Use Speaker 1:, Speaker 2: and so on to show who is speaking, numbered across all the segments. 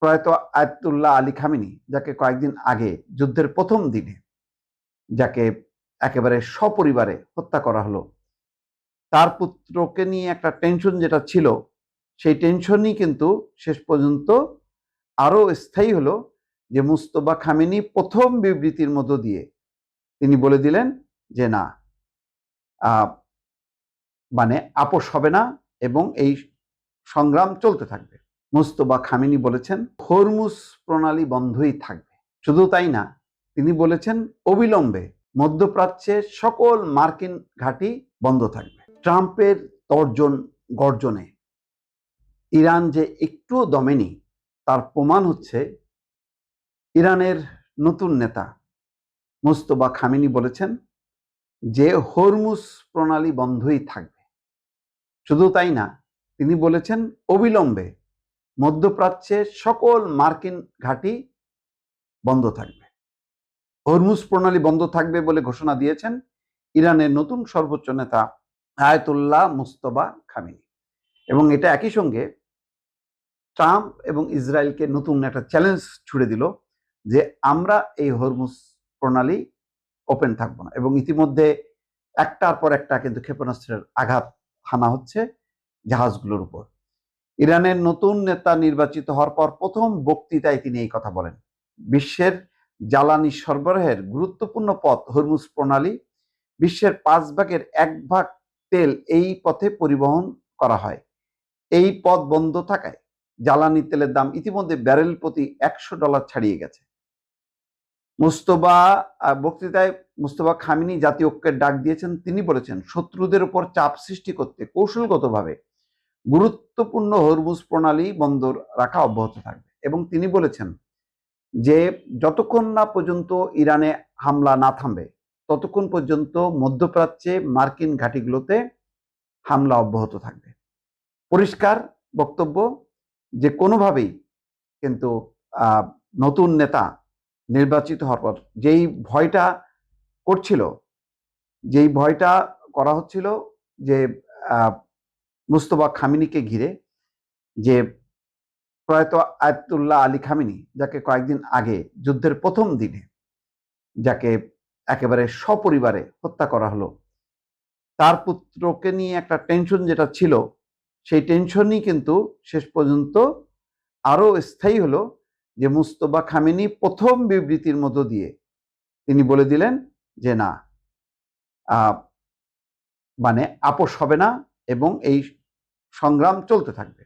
Speaker 1: প্রয়াত Ayatollah Ali Khamenei, যাকে কয়েকদিন আগে যুদ্ধের প্রথম দিনে যাকে একেবারে সপরিবারে হত্যা করা হলো, তার পুত্রকে নিয়ে একটা টেনশন যেটা ছিল, সেই টেনশনই কিন্তু শেষ পর্যন্ত আরো স্থায়ী হলো যে মুস্তফা খামেনি প্রথম বিবৃতির মধ্য দিয়ে তিনি বলে দিলেন যে না, মানে আপোষ হবে না এবং এই সংগ্রাম চলতে থাকবে। মুস্তফা খামেনি বলেছেন হরমুজ প্রণালী বন্ধই থাকবে। শুধু তাই না, তিনি বলেছেন অবিলম্বে মধ্যপ্রাচ্যের সকল মার্কিন ঘাঁটি বন্ধ থাকবে। ট্রাম্পের তর্জন গর্জনে ইরান যে একটুও দমেনি তার প্রমাণ হচ্ছে ইরানের নতুন নেতা মুস্তফা খামেনি বলেছেন যে হরমুজ প্রণালী বন্ধই থাকবে। শুধু তাই না, তিনি বলেছেন অবিলম্বে মধ্যপ্রাচ্যে সকল মার্কিন ঘাঁটি বন্ধ থাকবে। হরমুজ প্রণালী বন্ধ থাকবে বলে ঘোষণা দিয়েছেন ইরানের নতুন সর্বোচ্চ নেতা আয়াতুল্লাহ মুস্তফা খামেনি। এবং এটা একই সঙ্গে ট্রাম্প এবং ইসরায়েলকে নতুন একটা চ্যালেঞ্জ ছুড়ে দিল যে আমরা এই হরমুজ প্রণালী ওপেন থাকবো না। এবং ইতিমধ্যে একটার পর একটা কিন্তু ক্ষেপণাস্ত্রের আঘাত হানা হচ্ছে জাহাজগুলোর উপর। ইরানের নতুন নেতা নির্বাচিত হওয়ার পর প্রথম বক্তৃতায় তিনি এই কথা বলেন। বিশ্বের জ্বালানি সরবরাহের গুরুত্বপূর্ণ পথ হরমুজ প্রণালী, বিশ্বের 1/5 তেল এই পথে পরিবহন করা হয়। এই পথ বন্ধ থাকায় জ্বালানি তেলের দাম ইতিমধ্যে ব্যারেল প্রতি $100 ছাড়িয়ে গেছে। বক্তৃতায় মুস্তফা খামেনি জাতীয় ঐক্যের ডাক দিয়েছেন। তিনি বলেছেন শত্রুদের উপর চাপ সৃষ্টি করতে কৌশলগতভাবে গুরুত্বপূর্ণ হরমুজ প্রণালী বন্ধ রাখা অব্যাহত থাকবে। এবং তিনি বলেছেন যে যতক্ষণ না পর্যন্ত ইরানে হামলা না থামবে ততক্ষণ পর্যন্ত মধ্যপ্রাচ্যে মার্কিন ঘাঁটিগুলোতে হামলা অব্যাহত থাকবে। পরিষ্কার বক্তব্য যে কোনোভাবেই কিন্তু নতুন নেতা নির্বাচিত হওয়ার পর যেই ভয়টা করা হচ্ছিল যে মুস্তফা খামেনিকে ঘিরে, যে প্রয়াত আয়াতুল্লাহ আলী খামেনি, যাকে কয়েকদিন আগে যুদ্ধের প্রথম দিনে যাকে একেবারে সপরিবারে হত্যা করা হলো, তার পুত্রকে নিয়ে একটা টেনশন যেটা ছিল, সেই টেনশনই কিন্তু শেষ পর্যন্ত আরো স্থায়ী হলো যে মুস্তফা খামেনি প্রথম বিবৃতির মধ্য দিয়ে তিনি বলে দিলেন যে না, মানে আপোষ হবে না এবং এই সংগ্রাম চলতে থাকবে।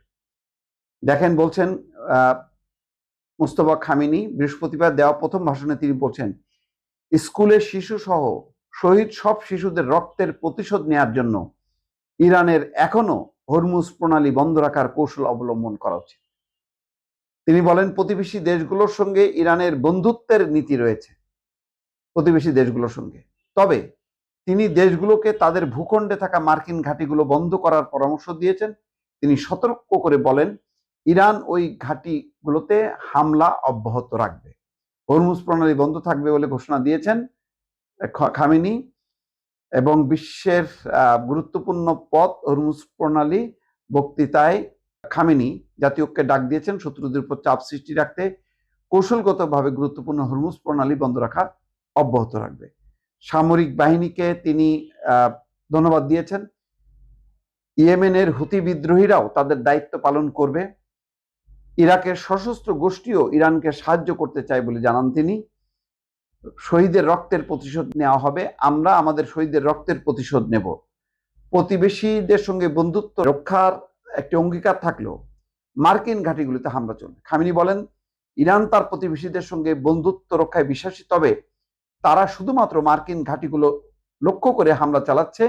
Speaker 1: দেখেন, বলছেন মুস্তফা খামেনি বৃহস্পতিবার দেওয়া প্রথম ভাষণে তিনি বলছেন স্কুলের শিশু সহ শহীদ সব শিশুদের রক্তের প্রতিশোধ নেওয়ার জন্য ইরানের এখনো হরমুজ প্রণালী বন্ধ রাখার কৌশল অবলম্বন করা উচিত। তিনি বলেন প্রতিবেশী দেশগুলোর সঙ্গে ইরানের বন্ধুত্বের নীতি রয়েছে, প্রতিবেশী দেশগুলোর সঙ্গে। তবে তিনি দেশগুলোকে তাদের ভূখণ্ডে থাকা মার্কিন ঘাঁটিগুলো বন্ধ করার পরামর্শ দিয়েছেন। তিনি সতর্ক করে বলেন ইরান ওই ঘাঁটিগুলোতে হামলা অব্যাহত রাখবে। হরমুজ প্রণালী বন্ধ থাকবে বলে ঘোষণা দিয়েছেন খামেনি। এবং বিশ্বের গুরুত্বপূর্ণ পথ হরমুজ প্রণালী বক্তৃতায় খামেনি জাতীয় ঐক্যে ডাক দিয়েছেন শত্রুদের উপর চাপ সৃষ্টি রাখতে কৌশলগতভাবে গুরুত্বপূর্ণ হরমুজ প্রণালী বন্ধ রাখা অব্যাহত রাখবে। সামরিক বাহিনীকে তিনি ধন্যবাদ দিয়েছেন। ইয়েমেনের হুতি বিদ্রোহীরাও তাদের দায়িত্ব পালন করবে। ইরাকের সশস্ত্র গোষ্ঠীও ইরানকে সাহায্য করতে চায় বলে জানান তিনি। শহীদের রক্তের প্রতিশোধ নেওয়া হবে, আমরা আমাদের শহীদের রক্তের প্রতিশোধ নেব। প্রতিবেশীদের সঙ্গে বন্ধুত্ব রক্ষার একটি অঙ্গীকার থাকলেও মার্কিন ঘাঁটিগুলিতে হামলা চলবে। খামেনি বলেন ইরান তার প্রতিবেশীদের সঙ্গে বন্ধুত্ব রক্ষায় বিশ্বাসী, তবে তারা শুধুমাত্র মার্কিন ঘাঁটিগুলো লক্ষ্য করে হামলা চালাচ্ছে,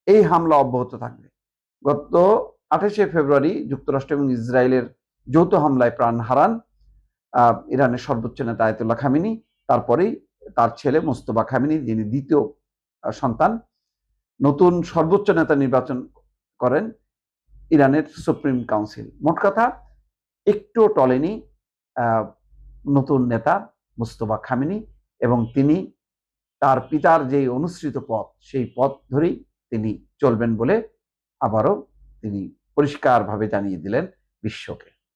Speaker 1: এই হামলা অব্যাহত থাকবে। গত 28 ফেব্রুয়ারি যুক্তরাষ্ট্র এবং ইসরায়েলের যৌথ হামলায় প্রাণ হারান ইরানের সর্বোচ্চ নেতা আয়াতুল্লাহ খামেনি। তারপরেই তার ছেলে মুস্তফা খামেনি, যিনি দ্বিতীয় সন্তান, নতুন সর্বোচ্চ নেতা নির্বাচন করেন ইরানের সুপ্রিম কাউন্সিল। মোট কথা একটুও টলেনি নতুন নেতা মুস্তফা খামেনি, এবং তিনি তার পিতার যে অনুসৃত পথ, সেই পথ ধরেই তিনি চলবেন বলে আবারও তিনি পরিষ্কারভাবে জানিয়ে দিলেন বিশ্বকে।